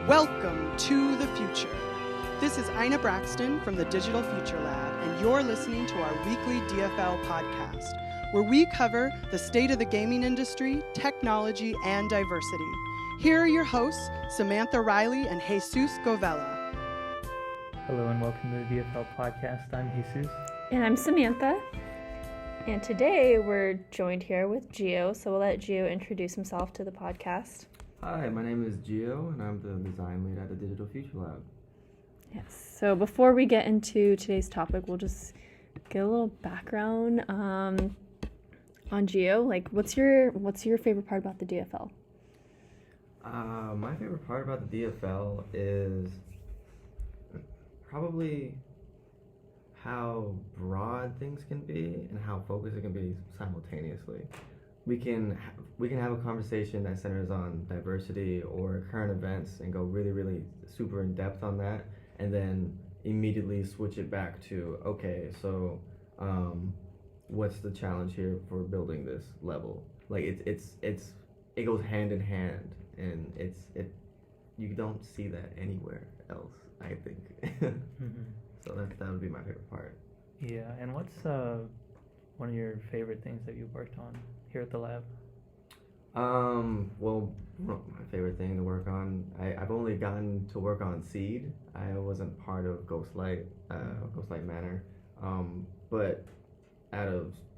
Welcome to the future. This is Ina Braxton from the Digital Future Lab, and you're listening to our weekly DFL podcast, where we cover the state of the gaming industry, technology, and diversity. Here are your hosts, Samantha Riley and Jesus Govella. Hello and welcome to the DFL podcast. I'm Jesus. And I'm Samantha. And today we're joined here with Gio, so we'll let Gio introduce himself to the podcast. Hi, my name is Gio, and I'm the design lead at the Digital Future Lab. Yes, so before we get into today's topic, we'll just get a little background on Gio. Like, what's your favorite part about the DFL? My favorite part about the DFL is probably how broad things can be and how focused it can be simultaneously. We can have a conversation that centers on diversity or current events and go really super in depth on that, and then immediately switch it back to, okay, so what's the challenge here for building this level? Like it goes hand in hand, and you don't see that anywhere else, I think. Mm-hmm. So that would be my favorite part. Yeah, and what's one of your favorite things that you've worked on here at the lab? Well, my favorite thing to work on, I've only gotten to work on Seed. I wasn't part of Ghostlight Manor. But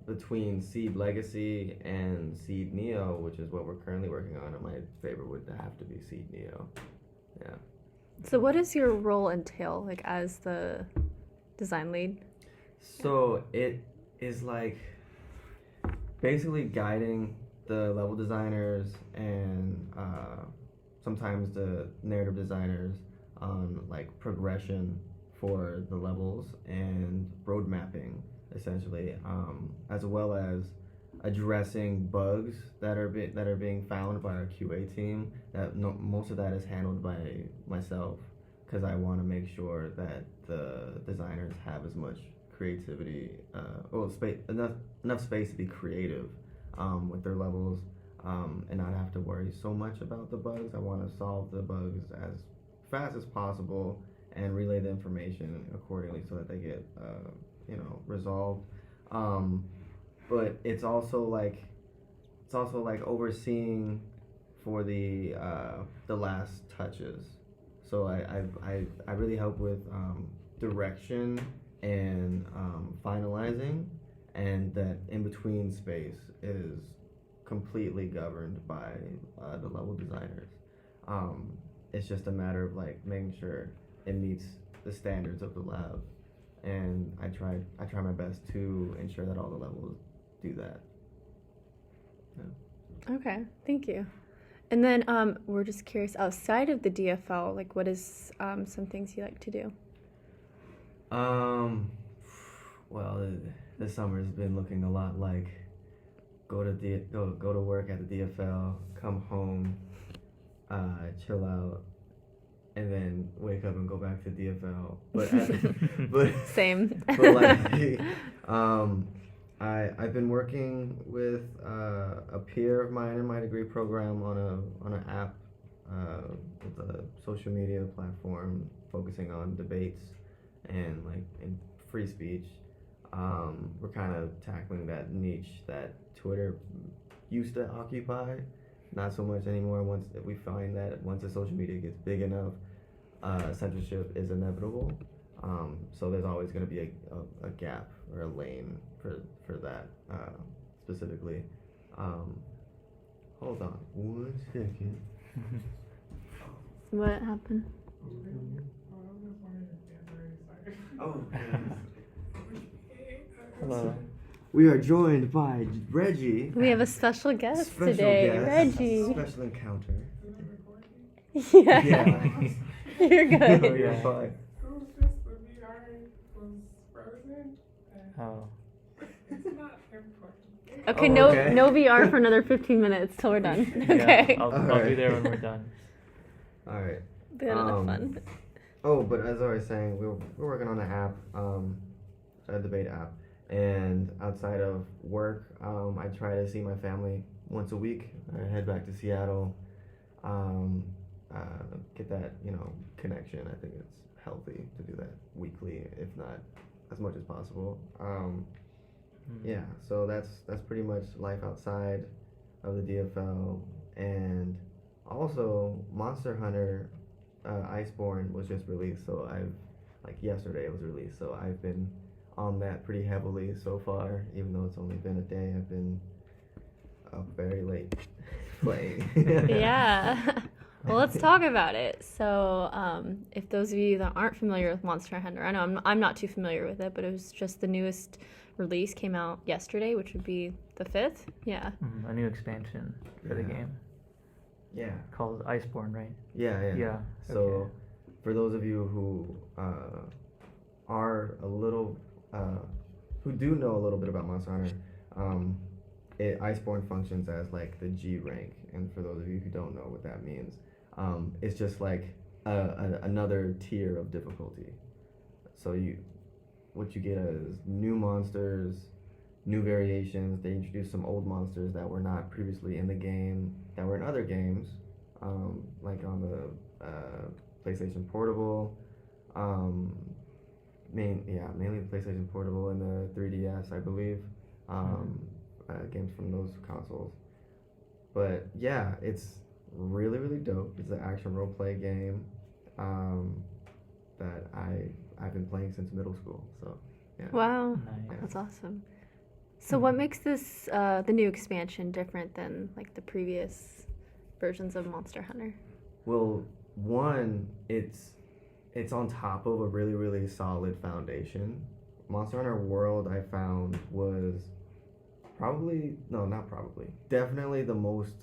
between Seed Legacy and Seed Neo, which is what we're currently working on, my favorite would have to be Seed Neo. Yeah. So what does your role entail, like, as the design lead? So it is like basically guiding the level designers and sometimes the narrative designers on like progression for the levels and road mapping, essentially, as well as addressing bugs that are being found by our QA team. Most of that is handled by myself, because I want to make sure that the designers have as much creativity, enough space to be creative with their levels, and not have to worry so much about the bugs. I want to solve the bugs as fast as possible and relay the information accordingly so that they get resolved. But it's also like overseeing for the last touches. So I really help with direction and finalizing, and that in between space is completely governed by the level designers. It's just a matter of like making sure it meets the standards of the lab, and I try my best to ensure that all the levels do that. Yeah. Okay, thank you. And then we're just curious, outside of the DFL, like, what is some things you like to do? Well, this summer's been looking a lot like go to work at the DFL, come home, chill out, and then wake up and go back to DFL. But Same. But like, I've been working with a peer of mine in my degree program on an app with a social media platform focusing on debates and free speech. We're kind of tackling that niche that Twitter used to occupy, not so much anymore. Once we find that once the social media gets big enough, censorship is inevitable. So there's always going to be a gap or a lane for that specifically. Hold on 1 second. What happened? Oh. Hello. We are joined by Reggie. We have a special guest Special today, guest, Reggie. Special encounter. Yeah. Yeah. You're good. Oh, you're fine. It was just the VR was frozen. Oh. It's not important. Okay, Oh, no okay. no VR for another 15 minutes till we're done. Yeah, Okay. I'll be Alright. there when we're done. All right. We had enough fun. Oh, but as I was saying, we're working on an app, a debate app, and outside of work, I try to see my family once a week. I head back to Seattle, get that connection. I think it's healthy to do that weekly, if not as much as possible. Yeah, so that's pretty much life outside of the DFL. And also Monster Hunter Iceborne was just released, so yesterday it was released, so I've been on that pretty heavily so far. Even though it's only been a day, I've been up very late playing. Yeah. Well, let's talk about it. So, if those of you that aren't familiar with Monster Hunter, I know I'm not too familiar with it, but it was just the newest release, came out yesterday, which would be the 5th. Yeah. A new expansion for the game. Yeah. Called Iceborne, right? Yeah. Yeah. So, Okay. for those of you who are a little, who do know a little bit about Monster Hunter, Iceborne functions as like the G rank, and for those of you who don't know what that means, it's just like another tier of difficulty. So what you get is new monsters, new variations. They introduce some old monsters that were not previously in the game, that were in other games, like on the PlayStation Portable, mainly the PlayStation Portable and the 3DS, I believe, games from those consoles. But yeah, it's really, really dope. It's an action role play game that I've been playing since middle school. So yeah. Wow. Nice. That's awesome. So what makes this the new expansion different than like the previous versions of Monster Hunter? Well, one, it's on top of a really, really solid foundation. Monster Hunter World, I found, was definitely the most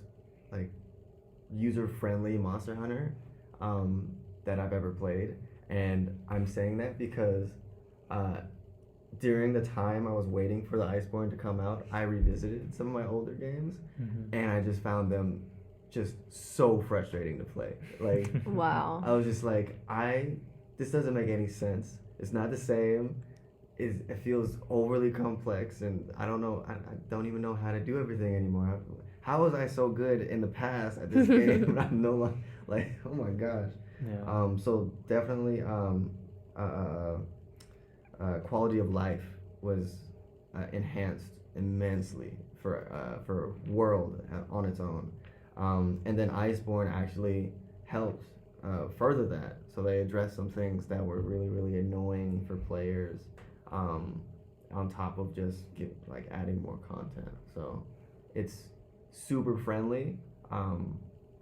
like user-friendly Monster Hunter that I've ever played. And I'm saying that because during the time I was waiting for the Iceborne to come out, I revisited some of my older games, and I just found them just so frustrating to play. Like, Wow. I was just like, this doesn't make any sense. It's not the same. It feels overly complex, and I don't know. I don't even know how to do everything anymore. How was I so good in the past at this game? And I'm no longer like, oh my gosh. Yeah. So definitely, quality of life was enhanced immensely for World on its own, and then Iceborne actually helped further that. So they addressed some things that were really, really annoying for players, on top of just adding more content. So it's super friendly.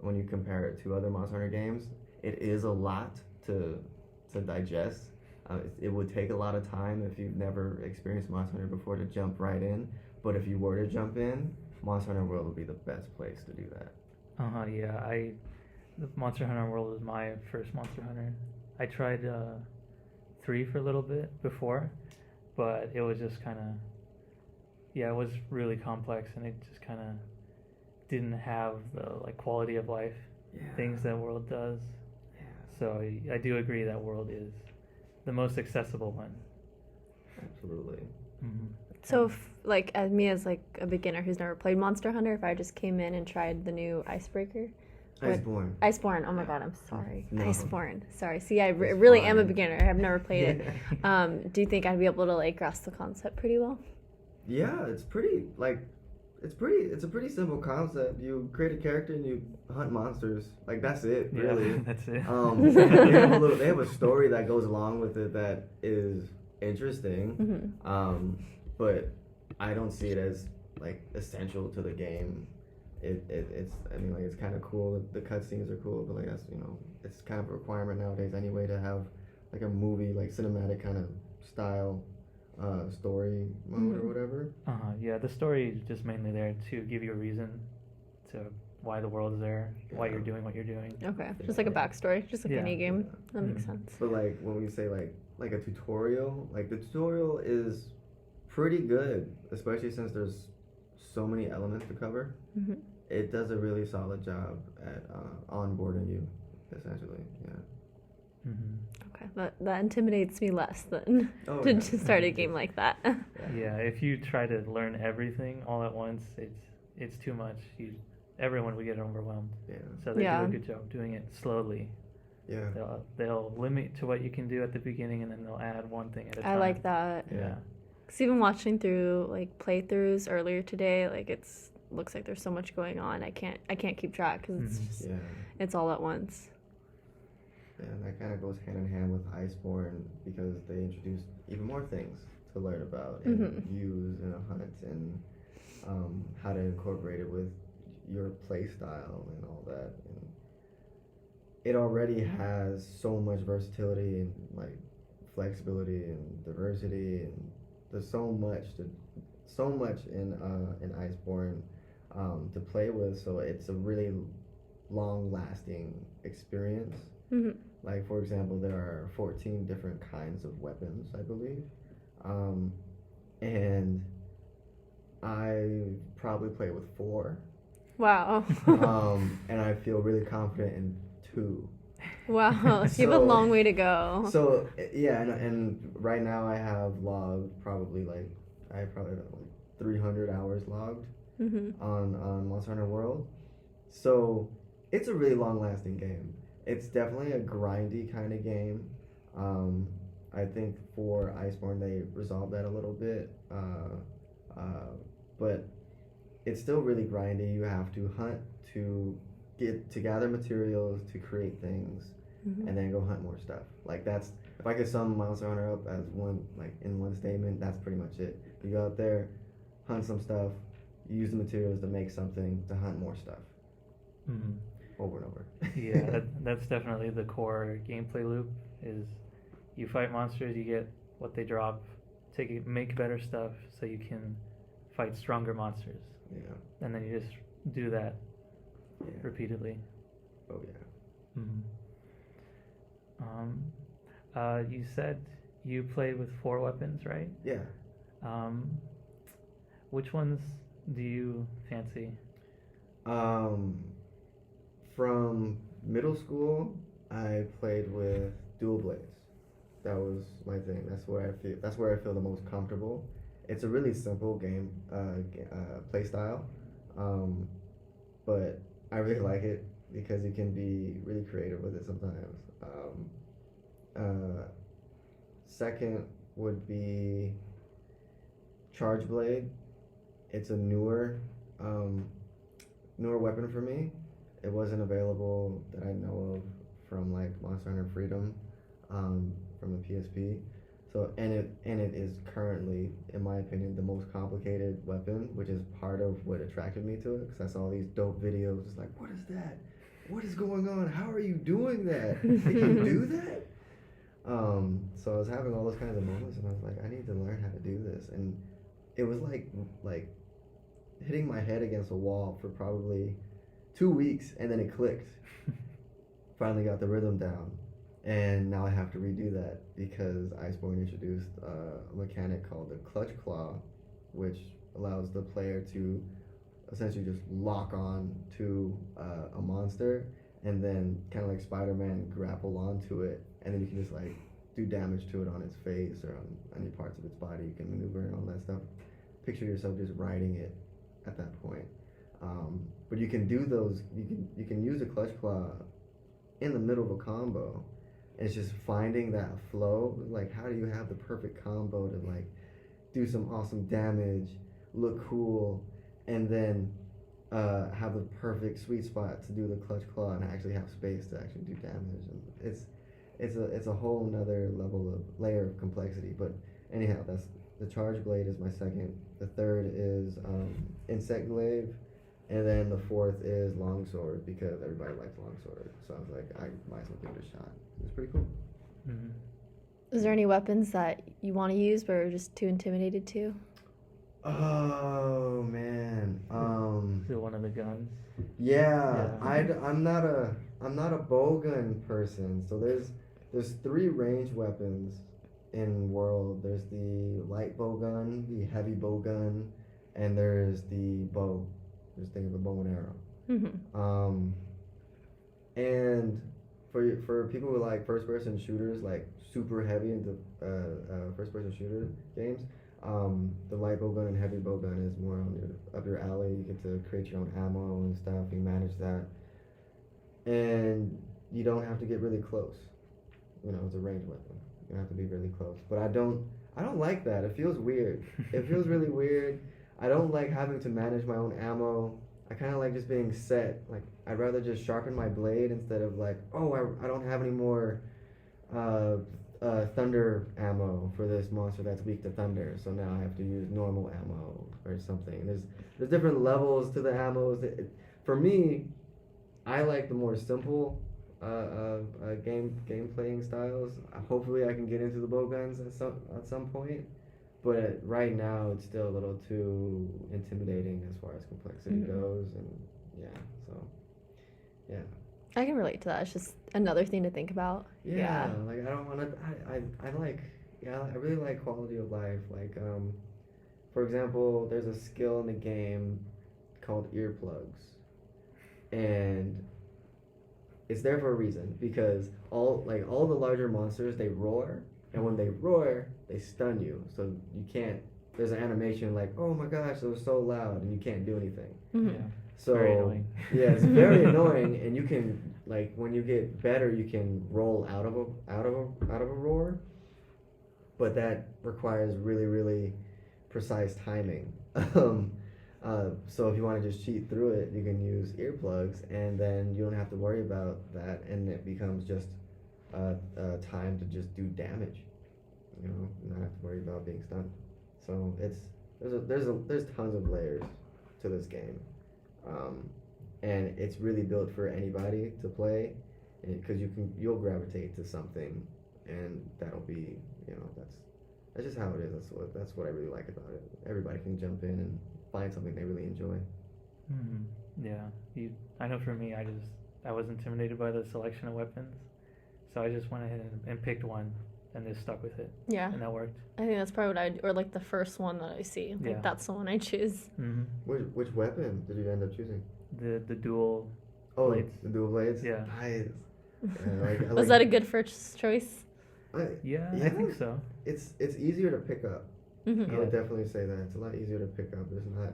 When you compare it to other Monster Hunter games, it is a lot to digest. It would take a lot of time if you've never experienced Monster Hunter before to jump right in. But if you were to jump in, Monster Hunter World would be the best place to do that. Yeah. The Monster Hunter World was my first Monster Hunter. I tried 3 for a little bit before, but it was just kind of, it was really complex, and it just kind of didn't have the quality of life things that World does. Yeah. So I do agree that World is the most accessible one. Absolutely. Mm-hmm. So, as me as a beginner who's never played Monster Hunter, if I just came in and tried the new Icebreaker, Iceborne. Oh my God, I'm sorry. No. Iceborne. Sorry. See, I It's really am a fine. beginner. I've never played it. Do you think I'd be able to grasp the concept pretty well? Yeah, it's a pretty simple concept. You create a character and you hunt monsters. That's it, really. Yeah, that's it. They have a story that goes along with it that is interesting. Mm-hmm. But I don't see it as essential to the game. It's kind of cool. The cutscenes are cool, but it's kind of a requirement nowadays anyway to have a movie cinematic kind of style story mode or whatever. Yeah, the story is just mainly there to give you a reason to why the world is there, why you're doing what you're doing. Okay, just like a backstory, just like any game. That makes Mm-hmm. sense. But when we say a tutorial, the tutorial is pretty good, especially since there's so many elements to cover. Mm-hmm. It does a really solid job at onboarding you, essentially. Yeah. Mm-hmm. Okay, that intimidates me less than Oh, to yeah. just start a game like that. Yeah, if you try to learn everything all at once, it's too much. Everyone would get overwhelmed. Yeah. So they Yeah. do a good job doing it slowly. Yeah. They'll limit to what you can do at the beginning, and then they'll add one thing at a time. I like that. Yeah. Because even watching through like playthroughs earlier today, like looks like there's so much going on. I can't keep track because it's just it's all at once. Yeah, and that kind of goes hand in hand with Iceborne because they introduced even more things to learn about and use in a hunt and how to incorporate it with your play style and all that. And it already has so much versatility and like flexibility and diversity, and there's so much in Iceborne to play with. So it's a really long-lasting experience. Like, for example, there are 14 different kinds of weapons, I believe. And I probably play with 4. Wow. And I feel really confident in 2. Wow, so you have a long way to go. So, yeah, and right now I have logged I probably have like 300 hours logged on Monster Hunter World. So, it's a really long-lasting game. It's definitely a grindy kind of game. I think for Iceborne they resolved that a little bit, but it's still really grindy. You have to hunt to gather materials to create things, and then go hunt more stuff. Like that's if I could sum Monster Hunter up as in one statement, that's pretty much it. You go out there, hunt some stuff, use the materials to make something to hunt more stuff. Over and over. Yeah, that's definitely the core gameplay loop. Is you fight monsters, you get what they drop, make better stuff so you can fight stronger monsters. Yeah. And then you just do that repeatedly. Oh yeah. You said you play with 4 weapons, right? Yeah. Which ones do you fancy? From middle school, I played with dual blades. That was my thing. That's where I feel the most comfortable. It's a really simple game play style, but I really like it because you can be really creative with it sometimes. Second would be Charge Blade. It's a newer weapon for me. It wasn't available that I know of from like Monster Hunter Freedom, from the PSP. So and it is currently, in my opinion, the most complicated weapon, which is part of what attracted me to it. Because I saw these dope videos. It's like, what is that? What is going on? How are you doing that? Can you do that? So I was having all those kinds of moments, and I was like, I need to learn how to do this. And it was like hitting my head against a wall for probably 2 weeks, and then it clicked. Finally got the rhythm down, and now I have to redo that because Iceborne introduced a mechanic called the Clutch Claw, which allows the player to essentially just lock on to a monster, and then kind of like Spider-Man grapple onto it, and then you can just like do damage to it on its face or on any parts of its body. You can maneuver and all that stuff. Picture yourself just riding it at that point. But you can do those. You can use a Clutch Claw in the middle of a combo. It's just finding that flow. Like, how do you have the perfect combo to like do some awesome damage, look cool, and then have the perfect sweet spot to do the Clutch Claw and actually have space to actually do damage. And it's a whole nother layer of complexity. But anyhow, that's the Charge Blade is my second. The third is Insect Glaive. And then the fourth is Longsword, because everybody likes Longsword. So I was like, I might as well give it a shot. It's pretty cool. Is there any weapons that you want to use but are just too intimidated to? Oh man. Is it one of the guns? Yeah. I'm not a bowgun person. So there's 3 range weapons in World. There's the light bowgun, the heavy bowgun, and there's the bow. Just think of a bow and arrow. And for people who like first-person shooters, like super heavy into first-person shooter games, the light bowgun and heavy bowgun is more up your alley. You get to create your own ammo and stuff. You manage that, and you don't have to get really close. You know, it's a ranged weapon. You don't have to be really close. But I don't like that. It feels weird. It feels really weird. I don't like having to manage my own ammo. I kind of like just being set. Like, I'd rather just sharpen my blade instead of like, oh, I don't have any more thunder ammo for this monster that's weak to thunder, so now I have to use normal ammo or something. There's different levels to the ammos. For me, I like the more simple game playing styles. Hopefully, I can get into the bowguns at some point, but right now it's still a little too intimidating as far as complexity goes, and yeah. I can relate to that. It's just another thing to think about. Yeah. Like I don't want to. I really like quality of life. Like for example, there's a skill in the game called earplugs, and it's there for a reason because all the larger monsters, they roar, and when they roar, they stun you. So you can't. There's an animation like, oh my gosh, it was so loud, and you can't do anything. Mm-hmm. Yeah. So Very annoying. Yeah, it's very annoying, and you can when you get better, you can roll out of a roar, but that requires really, really precise timing. So if you want to just cheat through it, you can use earplugs, and then you don't have to worry about that, and it becomes just time to just do damage. You know, not have to worry about being stunned. So there's tons of layers to this game, and it's really built for anybody to play, because you'll gravitate to something, and that'll be, that's just how it is. That's what I really like about it. Everybody can jump in and find something they really enjoy. Yeah, I know for me, I was intimidated by the selection of weapons, so I just went ahead and picked one and just stuck with it. Yeah. And that worked. I think that's probably what or like the first one that I see. Like Yeah. that's the one I choose. Mm-hmm. Which weapon did you end up choosing? The dual Oh, blades. the dual blades? Yeah. Nice. I Was that a good first choice? Yeah, Yeah. I think so. It's easier to pick up. Mm-hmm. I would definitely say that. It's a lot easier to pick up. There's not,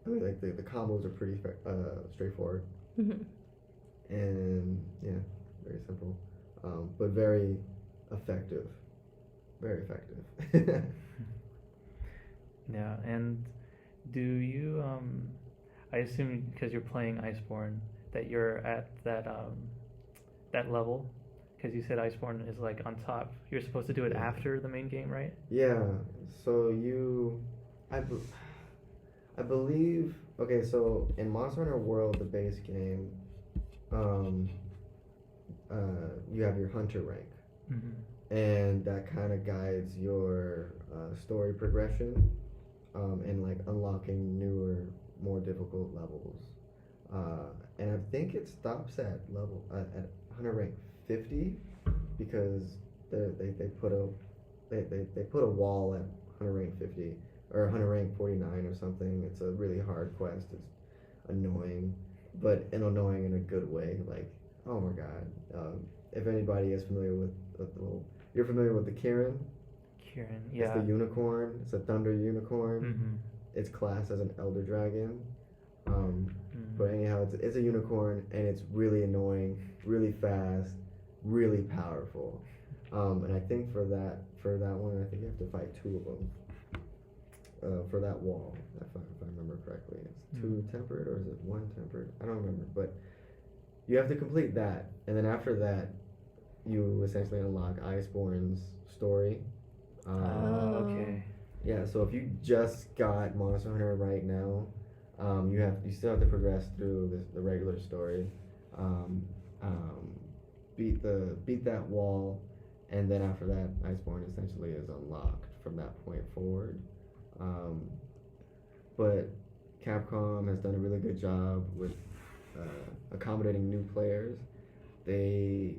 like the combos are pretty straightforward. Mm-hmm. And yeah, very simple, but very effective. Very effective. Yeah, and do you I assume because you're playing Iceborne that you're at that level, because you said Iceborne is like on top. You're supposed to do it after the main game, right? Yeah. So I believe. Okay, so in Monster Hunter World, the base game, you have your hunter rank, and that kind of guides your story progression, and like unlocking newer, more difficult levels. And I think it stops at level at hunter rank 50, because they put a wall at hunter rank 50 or hunter rank 49 or something. It's a really hard quest. It's annoying, but annoying in a good way. Like, oh my god. If anybody is familiar with you're familiar with the Kirin? Kirin, yeah. It's the unicorn. It's a thunder unicorn. Mm-hmm. It's classed as an elder dragon. But anyhow, it's a unicorn, and it's really annoying, really fast, really powerful. And I think for that one, I think you have to fight two of them. For that wall, if I remember correctly, it's two tempered, or is it one tempered? I don't remember, but you have to complete that, and then after that, you essentially unlock Iceborne's story. Okay. Yeah, so if you just got Monster Hunter right now, you still have to progress through the regular story, beat that wall, and then after that, Iceborne essentially is unlocked from that point forward. But Capcom has done a really good job with accommodating new players. They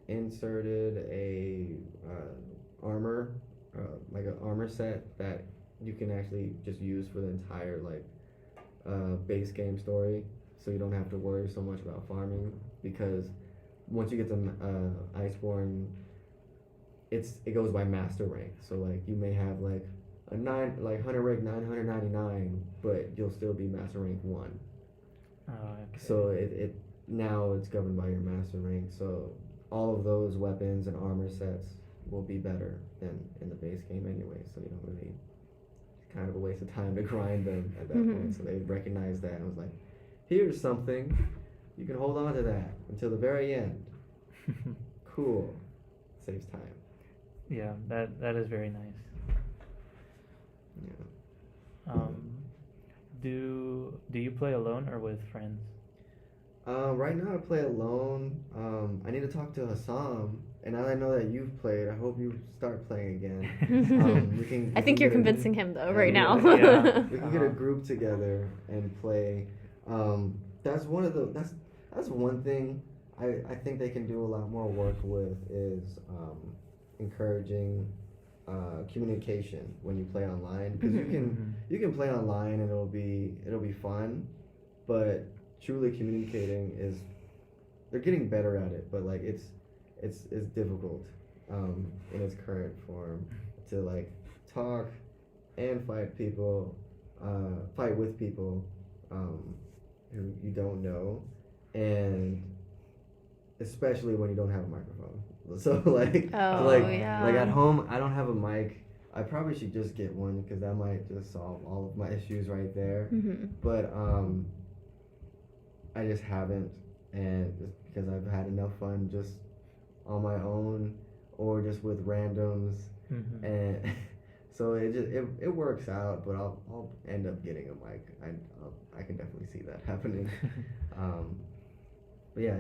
inserted a armor, like an armor set that you can actually just use for the entire base game story, so you don't have to worry so much about farming, because once you get to Iceborne, it goes by master rank. So like you may have like a hunter rank 999, but you'll still be master rank 1. Okay. So now it's governed by your master rank, so all of those weapons and armor sets will be better than in the base game anyway, so you don't really, it's kind of a waste of time to grind them at that point. So they recognized that and was like, here's something, you can hold on to that until the very end. Cool. Saves time. Yeah, that is very nice. Yeah. Do you play alone or with friends? Right now I play alone. I need to talk to Hassam, and now that I know that you've played, I hope you start playing again. I think you're convincing him though right now. Yeah. We can get a group together and play. That's one thing I think they can do a lot more work with is encouraging communication when you play online, because you can play online and it'll be fun, but truly communicating is, they're getting better at it, but like it's difficult in its current form to like talk and fight with people who you don't know, and especially when you don't have a microphone. So like at home I don't have a mic. I probably should just get one, because that might just solve all of my issues right there. But I just haven't, and just because I've had enough fun just on my own or just with randoms, and so it works out. But I'll end up getting a mic. I can definitely see that happening. But yeah,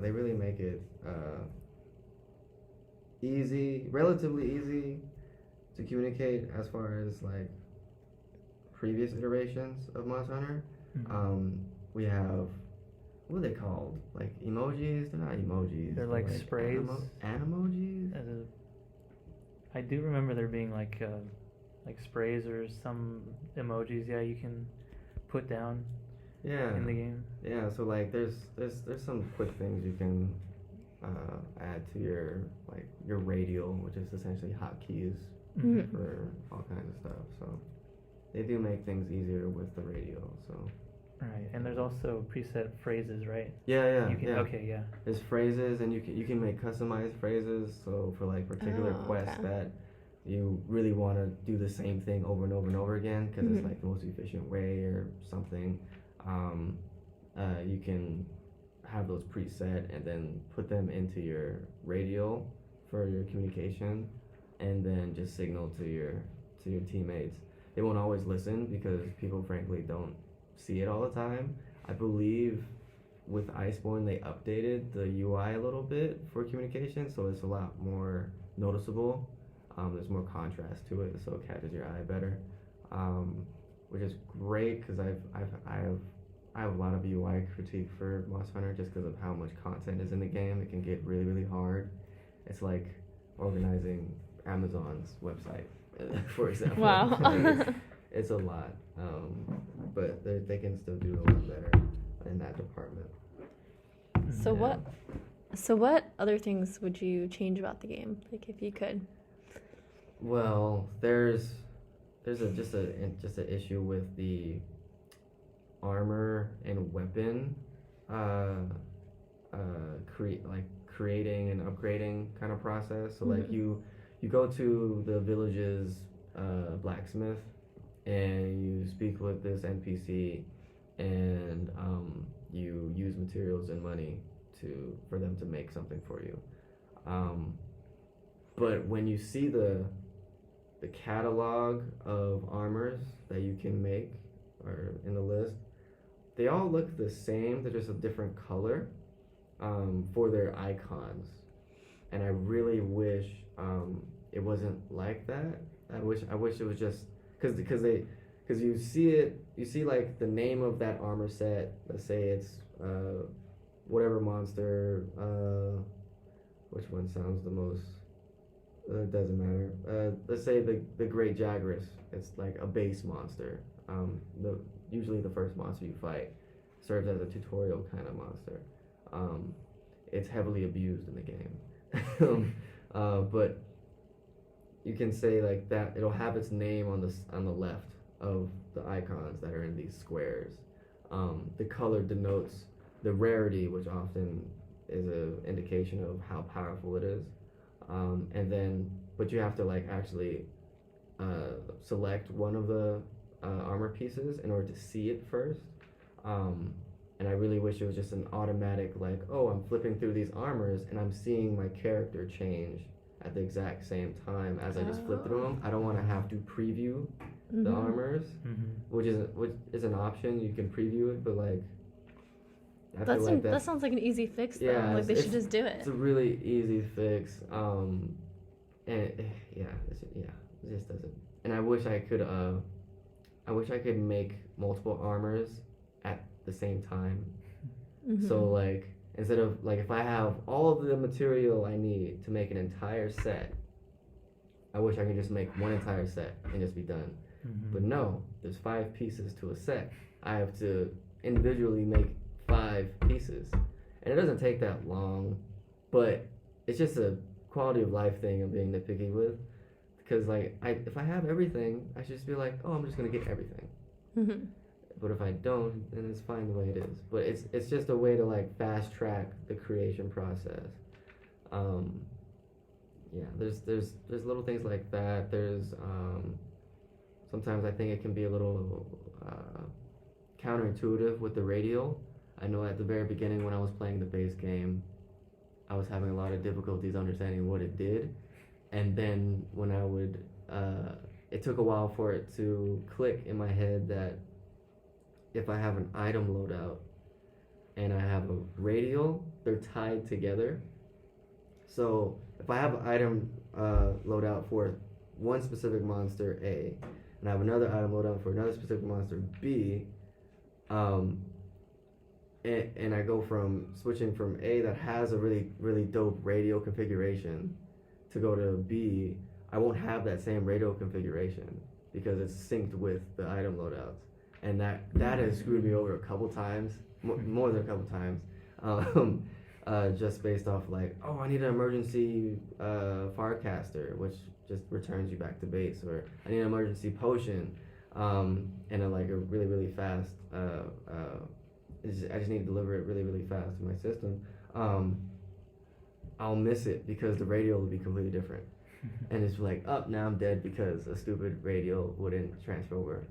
they really make it relatively easy to communicate as far as like previous iterations of Monster Hunter. We have, what are they called? Like emojis? They're not emojis. They're like sprays. Animojis? I do remember there being like sprays or some emojis. Yeah, you can put down. Yeah. In the game. Yeah. So like, there's some quick things you can add to your radial, which is essentially hotkeys for all kinds of stuff. So they do make things easier with the radio. So. Right, and there's also preset phrases, right? Yeah. Okay, yeah. There's phrases, and you can make customized phrases. So for like particular quests that you really want to do the same thing over and over and over again, because it's like the most efficient way or something, you can have those preset and then put them into your radial for your communication, and then just signal to your teammates. They won't always listen because people frankly don't see it all the time. I believe with Iceborne they updated the UI a little bit for communication, so it's a lot more noticeable. There's more contrast to it, so it catches your eye better, which is great, because I have a lot of UI critique for Monster Hunter just because of how much content is in the game. It can get really, really hard. It's like organizing Amazon's website, for example. Wow. It's a lot, but they can still do a lot better in that department. So what other things would you change about the game, like if you could? Well, there's just an issue with the armor and weapon creating and upgrading kind of process. So like you go to the village's blacksmith, and you speak with this NPC, and you use materials and money for them to make something for you. But when you see the catalog of armors that you can make, or in the list, they all look the same. They're just a different color for their icons, and I really wish it wasn't like that. I wish it was just because you see like the name of that armor set. Let's say it's whatever monster. Which one sounds the most? It doesn't matter. Let's say the Great Jagras. It's like a base monster. Usually the first monster you fight serves as a tutorial kind of monster. It's heavily abused in the game, but you can say like that. It'll have its name on the left of the icons that are in these squares. The color denotes the rarity, which often is an indication of how powerful it is. And then, but you have to like actually select one of the armor pieces in order to see it first. And I really wish it was just an automatic, like, oh, I'm flipping through these armors and I'm seeing my character change at the exact same time as I just flip through them. I don't want to have to preview the armors, which is an option. You can preview it, but like, I feel like that sounds like an easy fix though. Yeah, like they should just do it. It's a really easy fix. And it just doesn't. And I wish I could make multiple armors at the same time. So like, instead of like, if I have all of the material I need to make an entire set, I wish I could just make one entire set and just be done. But no, there's 5 pieces to a set. I have to individually make 5 pieces, and it doesn't take that long, but it's just a quality of life thing I'm being nitpicky with, because like if I have everything, I should just be like, oh, I'm just gonna get everything. But if I don't, then it's fine the way it is. But it's just a way to like fast track the creation process. Yeah, there's little things like that. There's sometimes I think it can be a little counterintuitive with the radial. I know at the very beginning when I was playing the base game, I was having a lot of difficulties understanding what it did. And then when I would, it took a while for it to click in my head that if I have an item loadout and I have a radial, they're tied together. So if I have an item loadout for one specific monster A, and I have another item loadout for another specific monster B, and I go from switching from A that has a really, really dope radial configuration to go to B, I won't have that same radial configuration because it's synced with the item loadouts. And that has screwed me over a couple times, more than a couple times, just based off like, oh, I need an emergency Farcaster, which just returns you back to base, or I need an emergency potion, and a really, really fast, I just need to deliver it really, really fast to my system. I'll miss it because the radial will be completely different. And it's like, oh, now I'm dead because a stupid radial wouldn't transfer over.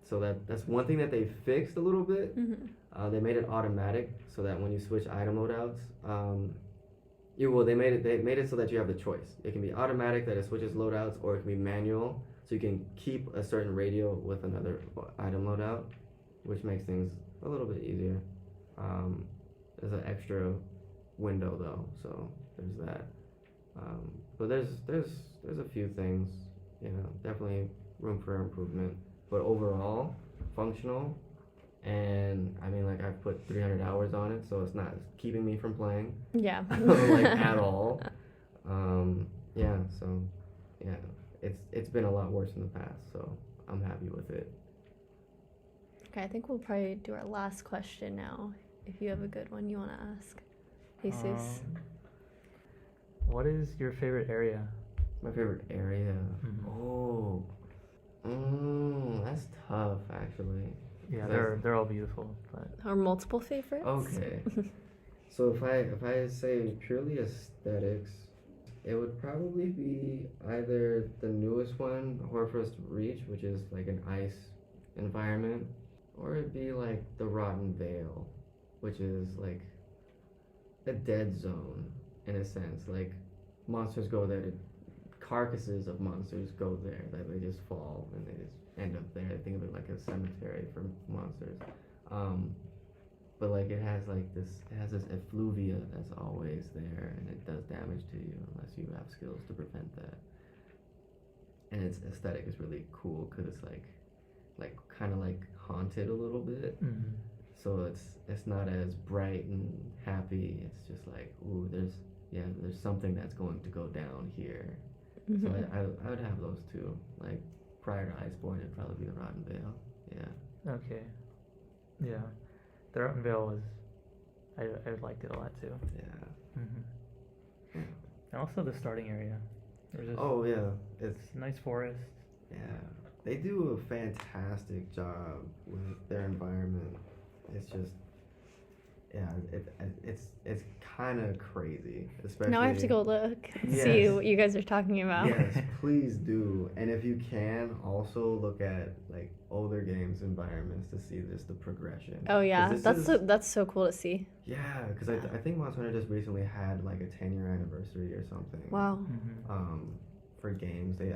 So that's one thing that they fixed a little bit. They made it automatic so that when you switch item loadouts, they made it so that you have the choice. It can be automatic that it switches loadouts, or it can be manual, so you can keep a certain radial with another item loadout, which makes things a little bit easier. There's an extra window though, so there's that. But there's a few things, definitely room for improvement. But overall, functional, and I mean, like, I've put 300 hours on it, so it's not keeping me from playing. Yeah. Like, at all. It's been a lot worse in the past, so I'm happy with it. Okay, I think we'll probably do our last question now. If you have a good one you want to ask, Jesus. What is your favorite area? My favorite area? That's tough, actually. Yeah, they're all beautiful, but Or multiple favorites? Okay. So if I say purely aesthetics, it would probably be either the newest one, Horfrost Reach, which is like an ice environment, or it'd be like the Rotten Vale, which is like a dead zone in a sense. Like monsters go there, carcasses of monsters go there, like they just fall and they just end up there. I think of it like a cemetery for monsters. But like it has this effluvia that's always there, and it does damage to you unless you have skills to prevent that. And its aesthetic is really cool because it's like kind of like haunted a little bit. So it's not as bright and happy. It's just like, ooh, there's something that's going to go down here. So I would have those two. Like prior to Iceborne, it'd probably be the Rotten Vale. Yeah. Okay. Yeah. The Rotten Vale was, I liked it a lot too. Yeah. And also the starting area. Oh yeah, it's nice forest. Yeah, they do a fantastic job with their environment. it's just, yeah, it's kind of crazy, especially. Now I have to go look and Yes. see what you guys are talking about. Yes, please do. And if you can, also look at like older games environments to see just the progression. Oh yeah, 'Cause that's so cool to see. yeah, because I think Monster Hunter just recently had like a 10-year anniversary or something. Wow. For games, they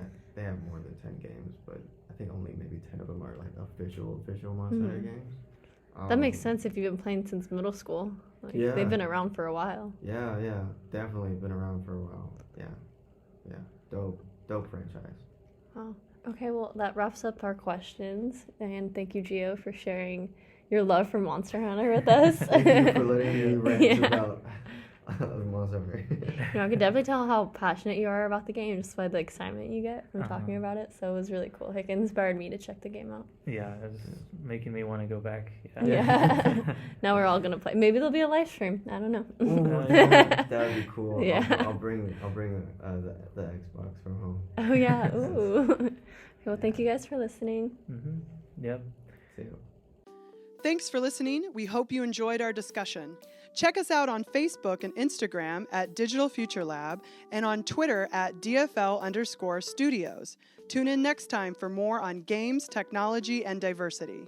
have more than 10 games, but I think only maybe 10 of them are like official Monster Hunter games. That makes sense if you've been playing since middle school. Like, Yeah. they've been around for a while. Yeah, definitely been around for a while. Yeah, dope franchise. Wow. Okay, well, that wraps up our questions. And thank you, Gio, for sharing your love for Monster Hunter with us. Thank you for letting me rant Yeah. about Monster Hunter. I could definitely tell how passionate you are about the game just by the excitement you get from talking Uh-huh. about it. So it was really cool. Like, it inspired me to check the game out. Yeah, it's making me want to go back. Yeah. Now we're all gonna play. Maybe there'll be a live stream. I don't know. Ooh, that would be cool. Yeah. I'll bring the Xbox from home. Oh yeah. Ooh. Okay, well, thank you guys for listening. Yep. See you. Thanks for listening. We hope you enjoyed our discussion. Check us out on Facebook and Instagram at Digital Future Lab and on Twitter at DFL_studios. Tune in next time for more on games, technology, and diversity.